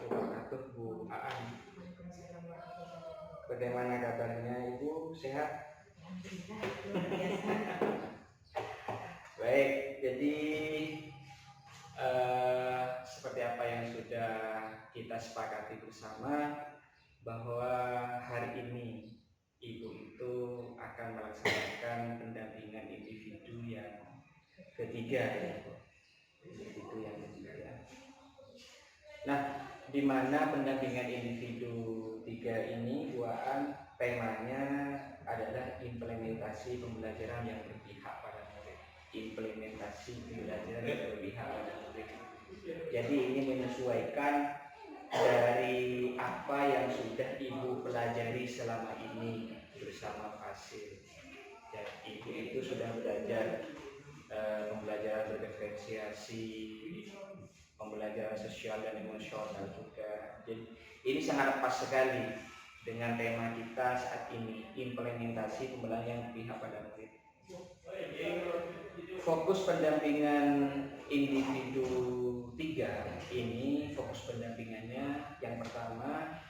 wabarakatuh, Bu Aan. Bagaimana kabarnya Ibu? Sehat? Alhamdulillah, luar biasa. Baik, jadi seperti apa yang sudah kita sepakati bersama, bahwa hari ini Ibu itu akan melaksanakan pendampingan individu yang ketiga, individu yang ketiga. Nah, di mana pendampingan individu tiga ini, buaan temanya adalah implementasi pembelajaran yang berpihak pada murid. Implementasi pembelajaran yang berpihak pada murid. Jadi ini menyesuaikan dari apa yang sudah Ibu pelajari selama ini bersama Fasil. Dan Ibu itu sudah belajar pembelajaran berdiferensiasi, pembelajaran sosial dan emosional juga. Jadi ini sangat pas sekali dengan tema kita saat ini, implementasi pembelajaran yang berpihak pada murid. Fokus pendampingan individu 3 ini, fokus pendampingannya yang pertama,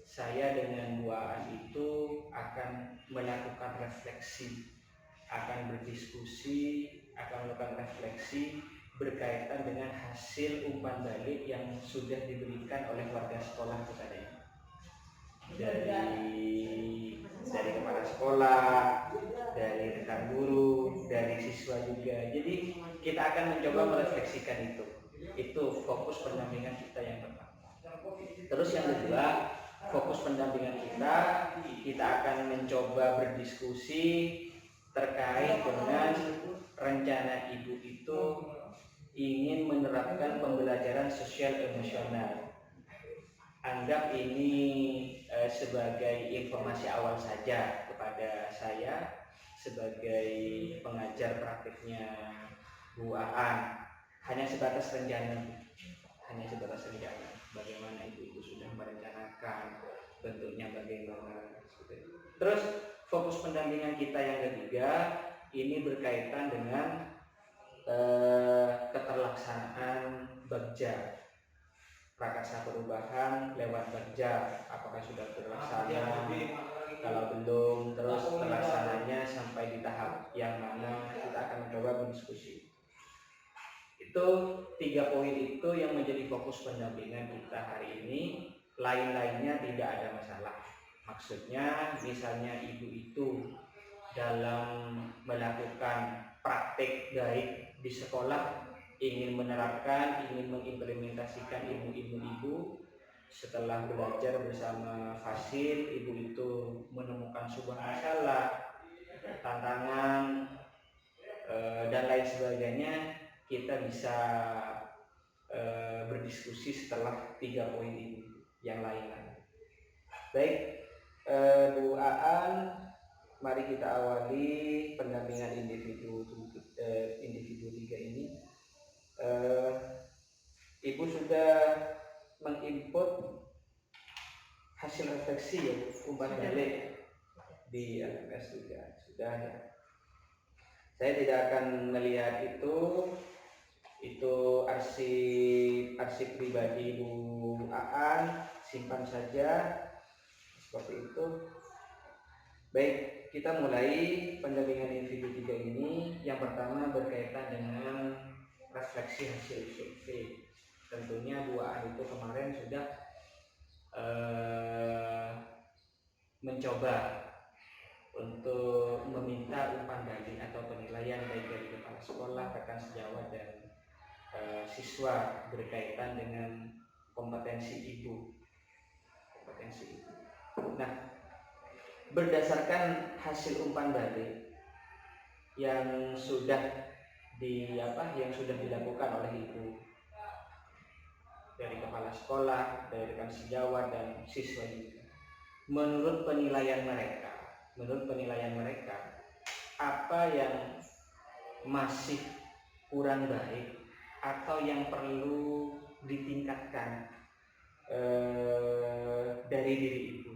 saya dengan Bu Aan itu akan melakukan refleksi, akan berdiskusi, akan melakukan refleksi berkaitan dengan hasil umpan balik yang sudah diberikan oleh warga sekolah kepada Ibu. Dari kepala sekolah, dari rekan guru, dari siswa juga. Jadi kita akan mencoba merefleksikan itu. Itu fokus pendampingan kita yang pertama. Terus yang kedua, fokus pendampingan kita akan mencoba berdiskusi terkait dengan rencana Ibu itu ingin menerapkan pembelajaran sosial emosional. Anggap ini sebagai informasi awal saja kepada saya sebagai pengajar praktiknya Bu Aan. Hanya sebatas rencana, bagaimana Ibu itu sudah merencanakan, bentuknya bagaimana. Terus fokus pendampingan kita yang ketiga ini berkaitan dengan keterlaksanaan Bagja, prakarsa perubahan lewat Bagja. Apakah sudah terlaksana? Kalau belum, terus terlaksananya sampai di tahap yang mana, kita akan mencoba berdiskusi. Itu 3 poin itu yang menjadi fokus pendampingan kita hari ini. Lain-lainnya tidak ada masalah. Maksudnya misalnya Ibu itu dalam melakukan praktek baik di sekolah, ingin menerapkan, ingin mengimplementasikan ilmu-ilmu Ibu. Setelah belajar bersama Fasil, Ibu itu menemukan sebuah masalah, tantangan, dan lain sebagainya, kita bisa berdiskusi setelah 3 poin ini yang lain-lain. Baik, Bu Aan, mari kita awali pendampingan individu 3 ini. Ibu sudah menginput hasil refleksi ya, umpan balik di LMS juga sudah ya. Saya tidak akan melihat itu arsip pribadi Bu Aan, simpan saja seperti itu. Baik, kita mulai pendampingan individu 3 ini. Yang pertama berkaitan dengan refleksi hasil survei. Tentunya Bu Aan itu kemarin sudah mencoba untuk meminta umpan balik atau penilaian baik dari kepala sekolah, rekan sejawat dan siswa berkaitan dengan kompetensi Ibu. Nah, berdasarkan hasil umpan balik yang sudah dilakukan oleh Ibu dari kepala sekolah, dari rekan sejawat dan siswa juga, menurut penilaian mereka, apa yang masih kurang baik atau yang perlu ditingkatkan dari diri Ibu,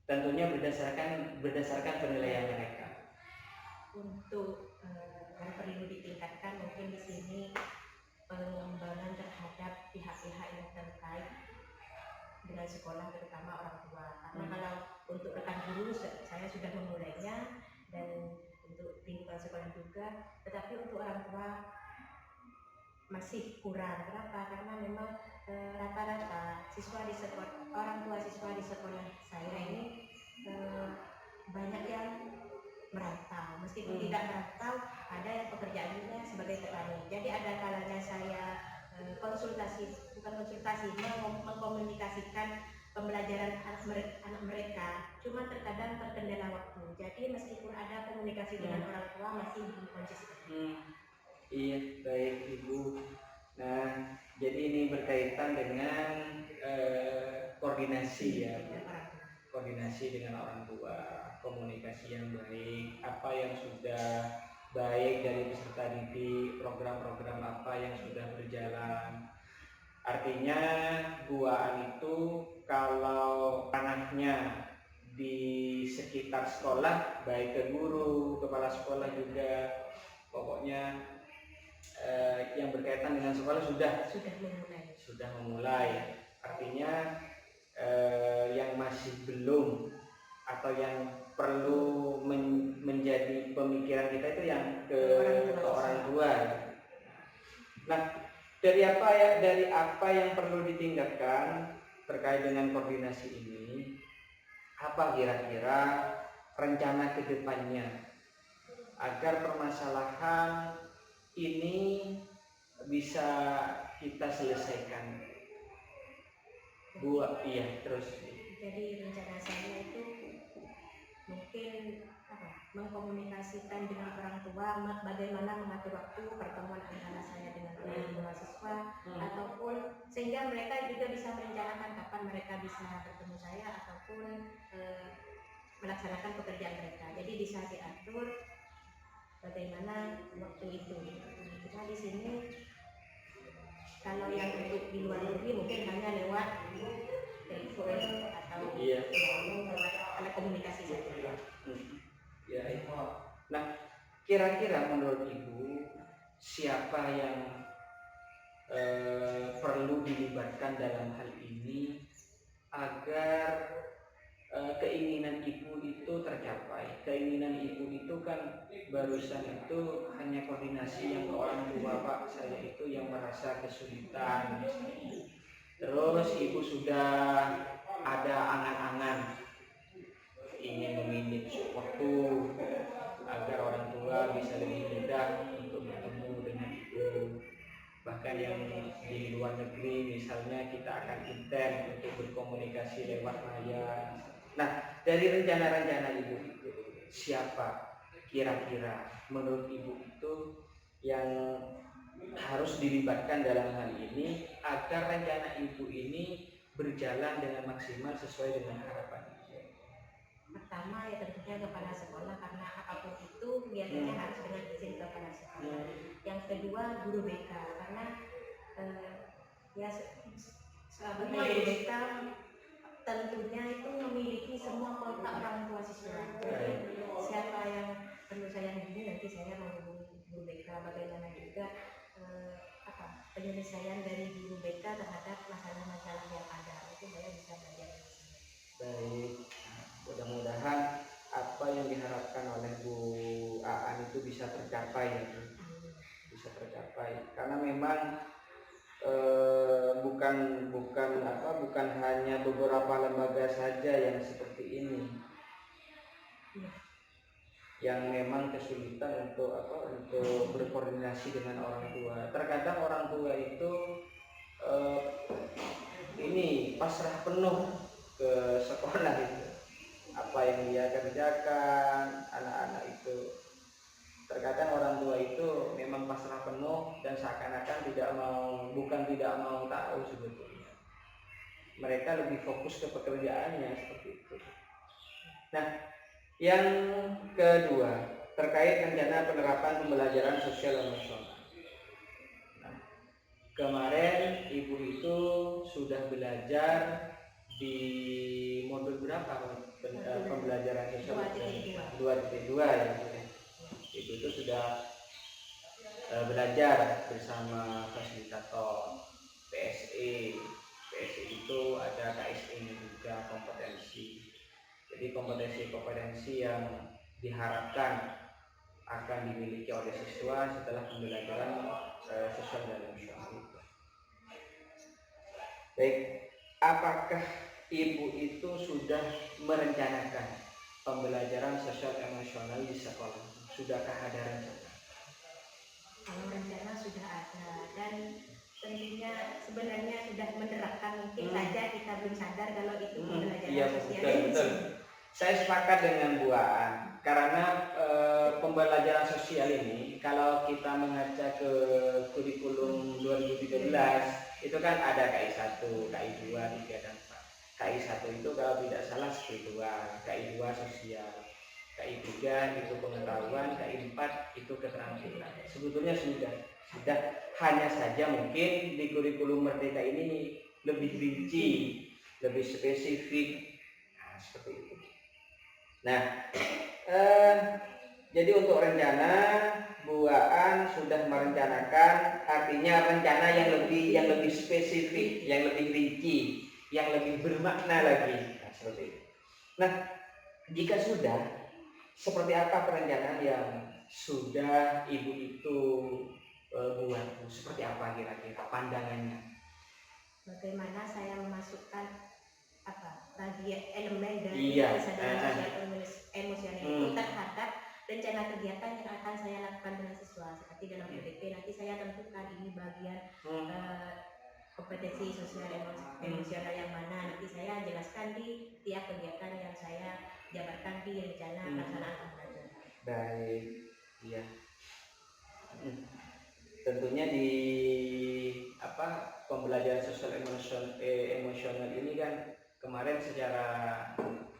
tentunya berdasarkan penilaian mereka. Untuk yang perlu ditingkatkan mungkin di sini pengembangan terhadap pihak-pihak yang terkait dengan sekolah, terutama orang tua. Karena kalau untuk rekan guru saya sudah memulainya, dan untuk lingkungan sekolah juga, tetapi untuk orang tua masih kurang. Kenapa? Karena memang rata-rata siswa di sekolah, orang tua siswa di sekolah saya ini banyak yang merantau. Meskipun tidak merantau, ada yang pekerjaannya sebagai petani. Jadi ada kalanya saya bukan konsultasi, mengkomunikasikan pembelajaran anak mereka. Cuma terkadang terkendala waktu. Jadi meskipun ada komunikasi dengan orang tua, masih belum konsisten. Iya, baik Ibu. Nah, jadi ini berkaitan dengan koordinasi ya, koordinasi dengan orang tua, komunikasi yang baik, apa yang sudah baik dari peserta didik, program-program apa yang sudah berjalan. Artinya buaan itu kalau anaknya di sekitar sekolah, baik ke guru, kepala sekolah juga, pokoknya yang berkaitan dengan sekolah sudah memulai. Artinya yang masih belum atau yang perlu menjadi pemikiran kita itu yang ke orang tua. Nah, dari apa yang perlu ditingkatkan terkait dengan koordinasi ini, apa kira-kira rencana ke depannya agar permasalahan ini bisa kita selesaikan? Terus. Jadi rencana saya itu mungkin mengkomunikasikan dengan orang tua, bagaimana mengatur waktu pertemuan antara saya dengan mahasiswa, ataupun sehingga mereka juga bisa merencanakan kapan mereka bisa bertemu saya ataupun melaksanakan pekerjaan mereka. Jadi bisa diatur bagaimana waktu itu. Kita di sini kalau yang untuk di luar negeri mungkin hanya lewat telepon atau lewat telekomunikasi saja. Ya, itu. Nah, kira-kira menurut Ibu siapa yang perlu dilibatkan dalam hal ini agar keinginan Ibu itu tercapai? Keinginan Ibu itu kan barusan itu hanya koordinasi yang ke orang tua, Pak, saya itu yang merasa kesulitan. Terus Ibu sudah ada angan-angan ingin meminit waktu agar orang tua bisa lebih mudah untuk bertemu dengan Ibu. Bahkan yang di luar negeri misalnya kita akan intens untuk berkomunikasi lewat layar. Nah, dari rencana-rencana Ibu itu siapa kira-kira menurut Ibu itu yang harus dilibatkan dalam hal ini agar rencana Ibu ini berjalan dengan maksimal sesuai dengan harapan Ibu? Pertama ya tentunya kepala sekolah, karena apapun itu biasanya harus dengan izin kepala sekolah. Yang kedua guru BK, karena sebagai guru BK tentunya itu memiliki semua kontak orang tua siswa. Jadi siapa yang perlu saya hubungi, nanti saya menghubungi guru BK. Bagaimana juga penyelesaian dari guru BK terhadap masalah-masalah yang ada, itu saya bisa belajar dari sini. Baik, mudah-mudahan apa yang diharapkan oleh Bu Aan itu bisa tercapai, karena memang bukan hanya beberapa lembaga saja yang seperti ini yang memang kesulitan untuk berkoordinasi dengan orang tua. Terkadang orang tua itu ini pasrah penuh ke sekolah itu. Apa yang dia kerjakan, anak-anak itu terkadang orang tua itu memang pasrah penuh dan seakan-akan tidak mau tahu sebetulnya. Mereka lebih fokus ke pekerjaannya seperti itu. Nah, yang kedua terkait rencana penerapan pembelajaran sosial emosional. Nah, kemarin Ibu itu sudah belajar di modul berapa pembelajaran sosial 2.2 ya. Ibu itu sudah belajar bersama fasilitator PSE itu ada KSE secara kompetensi. Jadi kompetensi-kompetensi yang diharapkan akan dimiliki oleh siswa setelah pembelajaran sosial dan emosional itu. Baik, apakah Ibu itu sudah merencanakan pembelajaran sosial emosional di sekolah? Sudahkah ada rencana? Kalau rencana sudah ada, dan tentunya sebenarnya sudah menerapkan, mungkin saja kita belum sadar kalau itu pembelajaran Iya, sosial. betul. Saya sepakat dengan Bu Aan, karena pembelajaran sosial ini kalau kita mengaca ke kurikulum 2013 itu kan ada KI 1, KI 2, 3, dan 4. KI 1 itu kalau tidak salah spiritual, KI 2 sosial, KI 3 itu pengetahuan, KI 4 itu keterampilan. Sebetulnya sudah, hanya saja mungkin di kurikulum Merdeka ini lebih rinci, lebih spesifik. Nah, seperti itu. Nah, jadi untuk rencana Bu Aan sudah merencanakan, artinya rencana yang lebih spesifik, yang lebih rinci, yang lebih bermakna lagi. Nah, seperti itu. Nah, jika sudah, seperti apa perencanaan yang sudah Ibu itu buat? Seperti apa kira-kira pandangannya? Bagaimana saya memasukkan bagian elemen dari kesadaran sosial emosional itu terhadap rencana kegiatan yang akan saya lakukan dengan siswa. Seperti dalam PDP nanti saya tentukan ini bagian kompetensi sosial emosional yang mana, nanti saya jelaskan di tiap kegiatan yang saya jabarkan di rencana pelaksanaan pembelajaran. Baik, iya. Tentunya di pembelajaran sosial emosional ini kan kemarin secara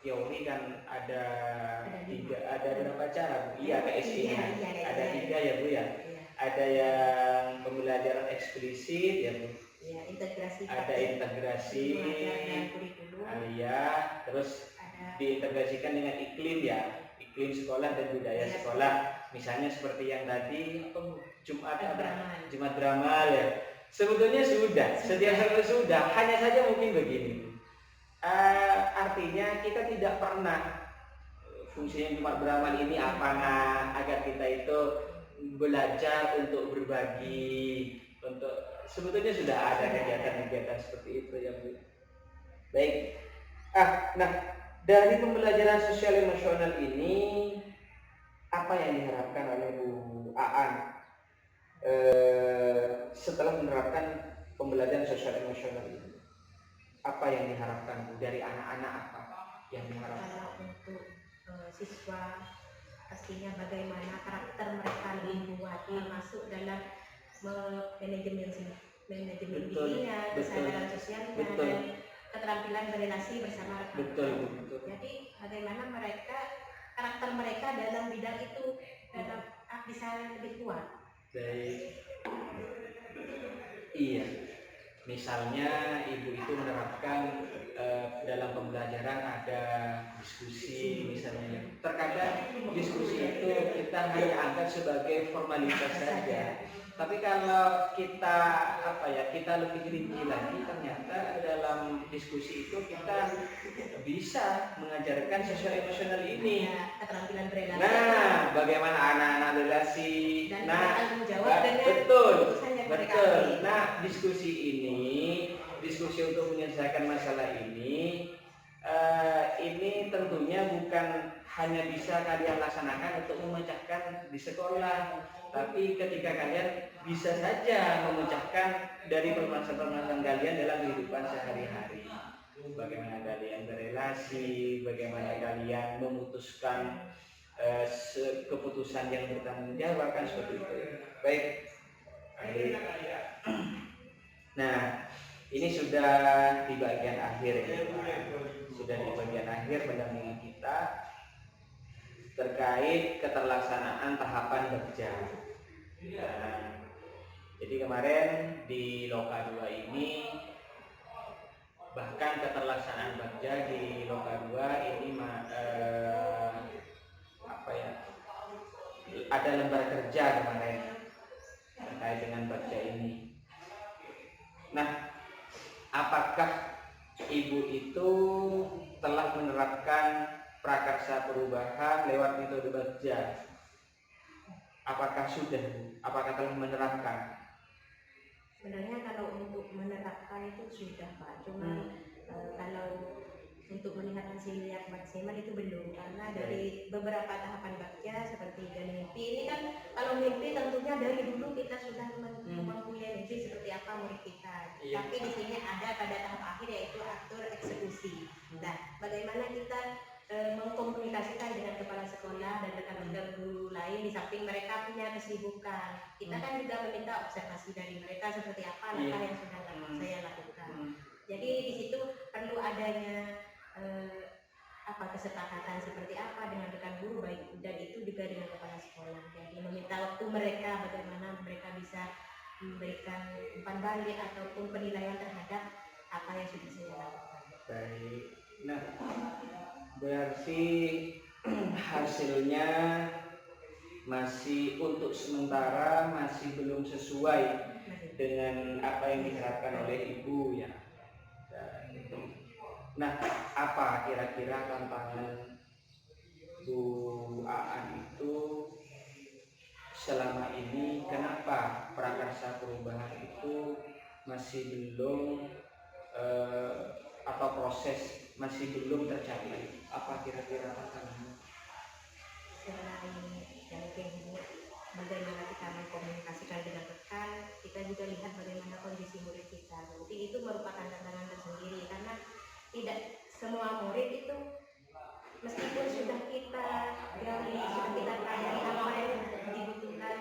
teori kan ada berapa cara, Bu? Iya, KSI-nya. Ada 3 ya, Bu ya. Ada yang pembelajaran eksplisit ya, Bu. Ya, integrasi. Ada integrasi, terus diintegrasikan dengan iklim ya, iklim sekolah dan budaya sekolah. Misalnya seperti yang tadi Jumat Beramal ya. Sebetulnya sudah, hanya saja mungkin begini. Artinya kita tidak pernah fungsinya Jumat Beramal ini apa agar kita itu belajar untuk berbagi, sebetulnya sudah ada kegiatan-kegiatan seperti itu ya, Bu. Baik. Nah, dari pembelajaran sosial emosional ini apa yang diharapkan oleh Bu Aan setelah menerapkan pembelajaran sosial emosional ini? Apa yang diharapkan, Bu, dari anak-anak? Apa yang diharapkan? Kalau untuk siswa, pastinya bagaimana karakter mereka dibuat masuk dalam manajemen bimbingan, kesadaran sosialnya, dan keterampilan berrelasi bersama rekan-rekan. Jadi bagaimana karakter mereka dalam bidang itu bisa lebih kuat. Baik. Iya. Misalnya Ibu itu menerapkan dalam pembelajaran ada diskusi misalnya. Terkadang diskusi itu kita hanya anggap sebagai formalitas saja. Tapi kalau kita kita lebih rinci lagi, ternyata dalam diskusi itu kita bisa mengajarkan sosial emosional ini. Keterampilan berrelasi. Nah, bagaimana anak-anak relasi. Dan bertanggung jawab dengan betul. Mereka. Nah, diskusi untuk menyelesaikan masalah ini tentunya bukan hanya bisa kalian laksanakan untuk memecahkan di sekolah, tapi ketika kalian bisa saja memecahkan dari permasalahan kalian dalam kehidupan sehari-hari. Bagaimana kalian berrelasi, bagaimana kalian memutuskan keputusan yang bertanggung jawab, kan seperti itu. Baik. Nah, ini sudah di bagian akhir ya, sudah di bagian akhir pendampingan kita terkait keterlaksanaan tahapan Bagja. Nah, jadi kemarin di Loka 2 ini, bahkan keterlaksanaan Bagja di Loka 2 ini ada lembar kerja kemarin terkait dengan Bagja ini. Nah, apakah ibu itu telah menerapkan prakarsa perubahan lewat metode Bagja. Apakah sudah, Bu? Apakah telah menerapkan? Sebenarnya kalau untuk menerapkan itu sudah Pak, cuma kalau untuk melihat hasil yang maksimal itu belum, karena dari beberapa tahapan Bagja seperti dari mimpi ini kan, kalau mimpi tentunya dari dulu kita sudah mempunyai mimpi seperti apa murid kita. Tapi di sini ada pada tahap akhir yaitu atur eksekusi. Nah, bagaimana kita mengkomunikasikan dengan kepala sekolah dan rekan-rekan guru lain di samping mereka punya kesibukan. Kita kan juga meminta observasi dari mereka seperti apa langkah yang sudah saya lakukan. Jadi di situ perlu adanya kesepakatan seperti apa dengan rekan guru baik, dan itu juga dengan kepala sekolah. Jadi meminta waktu mereka bagaimana mereka bisa memberikan umpan balik ataupun penilaian terhadap apa yang sudah saya lakukan. Baik. Nah, berarti hasilnya masih untuk sementara masih belum sesuai dengan apa yang diharapkan oleh ibu ya. Nah, apa kira-kira tantangan Bu Aan itu selama ini? Kenapa prakarsa perubahan itu masih belum atau proses masih belum tercapai? Apa kira-kira tantangannya? Selain yang bagaimana kita mengkomunikasikan dengan rekan, kita juga lihat bagaimana kondisi murid kita. Jadi itu merupakan tantangan tersendiri, karena tidak semua murid itu meskipun sudah kita gali, sudah kita pelajari apa yang dibutuhkan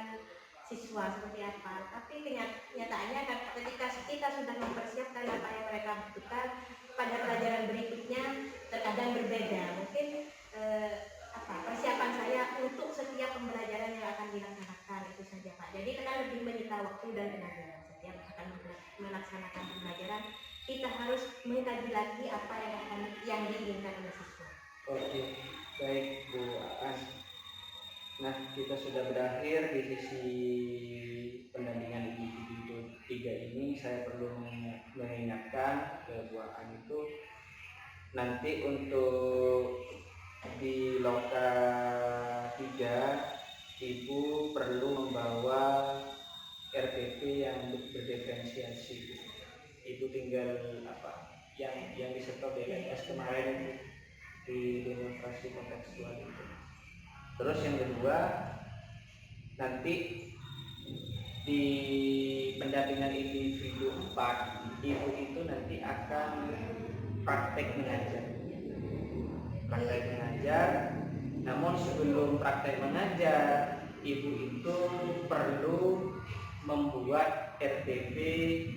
siswa seperti apa, tapi kenyataannya ketika kita sudah mempersiapkan apa yang mereka butuhkan pada pelajaran berikutnya terkadang berbeda. Mungkin persiapan saya untuk setiap pembelajaran yang akan dilaksanakan itu saja Pak. Jadi kita lebih menyita waktu dan tenaga. Setiap akan melaksanakan pembelajaran, kita harus mengkaji lagi apa yang diinginkan oleh siswa. Oke, baik Bu Aan. Nah, kita sudah berakhir di sisi pendampingan individu 3 ini. Saya perlu mengingatkan ke Bu Aan itu nanti untuk di loka 3 Ibu perlu membawa RPP yang berdiferensiasi. Ibu tinggal yang disetor di LMS kemarin di demonstrasi kontekstual itu. Terus yang kedua, nanti di pendampingan individu 4 Ibu itu nanti akan praktek mengajar. Namun sebelum praktek mengajar, Ibu itu perlu membuat RTP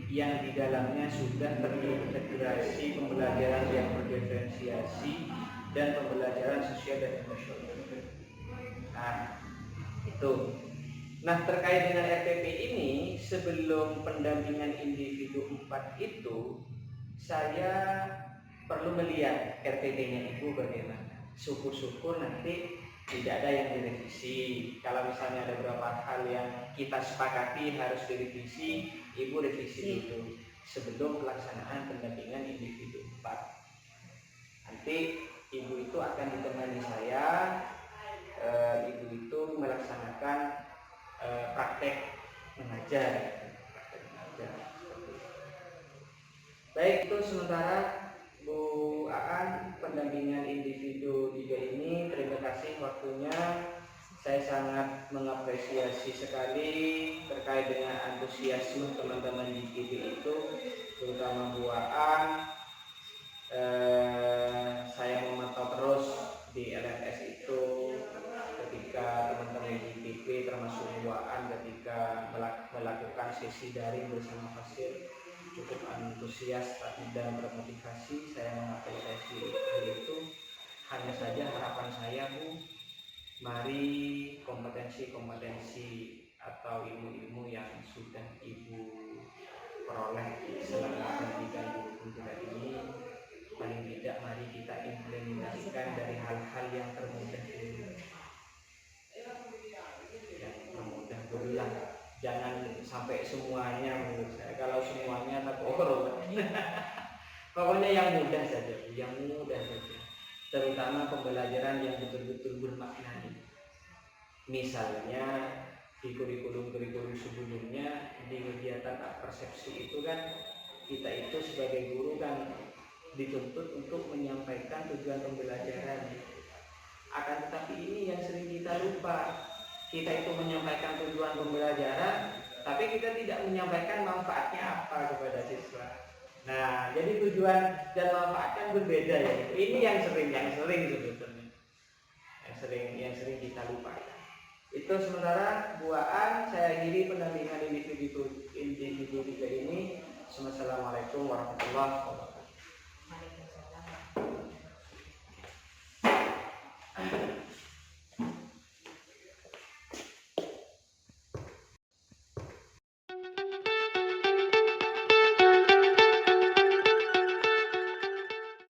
yang di dalamnya sudah terintegrasi pembelajaran yang berdiferensiasi dan pembelajaran sosial dan emosional. Nah, itu. Nah, terkait dengan RTP ini, sebelum pendampingan individu 4 itu, saya perlu melihat RTP-nya Ibu bagaimana. Syukur-syukur nanti tidak ada yang direvisi. Kalau misalnya ada beberapa hal yang kita sepakati harus direvisi, Ibu revisi dulu sebelum pelaksanaan pendampingan individu 4. Nanti Ibu itu akan ditemani saya. Ibu itu melaksanakan praktek mengajar. Baik, itu sementara Bu Aan pendampingan individu 3 ini. Terima kasih waktunya. Saya sangat mengapresiasi sekali terkait dengan antusiasme teman-teman di GB itu, terutama Bu Aan. Saya memantau terus di LMS itu ketika teman-teman di GB termasuk Bu Aan ketika melakukan sesi daring bersama Fasil cukup antusias dan termotivasi. Saya mengapresiasi hal itu. Hanya saja harapan saya Bu, mari kompetensi-kompetensi atau ilmu-ilmu yang sudah Ibu peroleh selama pendidikan guru penggerak ini, paling tidak mari kita implementasikan dari hal-hal yang termudah dulu. Yang termudah dulu lah. Jangan sampai semuanya menurut saya. Kalau semuanya tak korup. Pokoknya yang mudah saja, yang mudah saja. Terutama pembelajaran yang betul-betul bermakna. Misalnya di kurikulum-kurikulum sebelumnya di kegiatan persepsi itu kan kita itu sebagai guru kan dituntut untuk menyampaikan tujuan pembelajaran. Akan tetapi ini yang sering kita lupa. Kita itu menyampaikan tujuan pembelajaran, tapi kita tidak menyampaikan manfaatnya apa kepada siswa. Nah, jadi tujuan dan manfaat kan berbeda ya. Ini yang sering sebetulnya. Yang sering kita lupakan. Itu sementara buaan saya akhiri pendampingan individu 3 ini. Wassalamualaikum warahmatullahi wabarakatuh.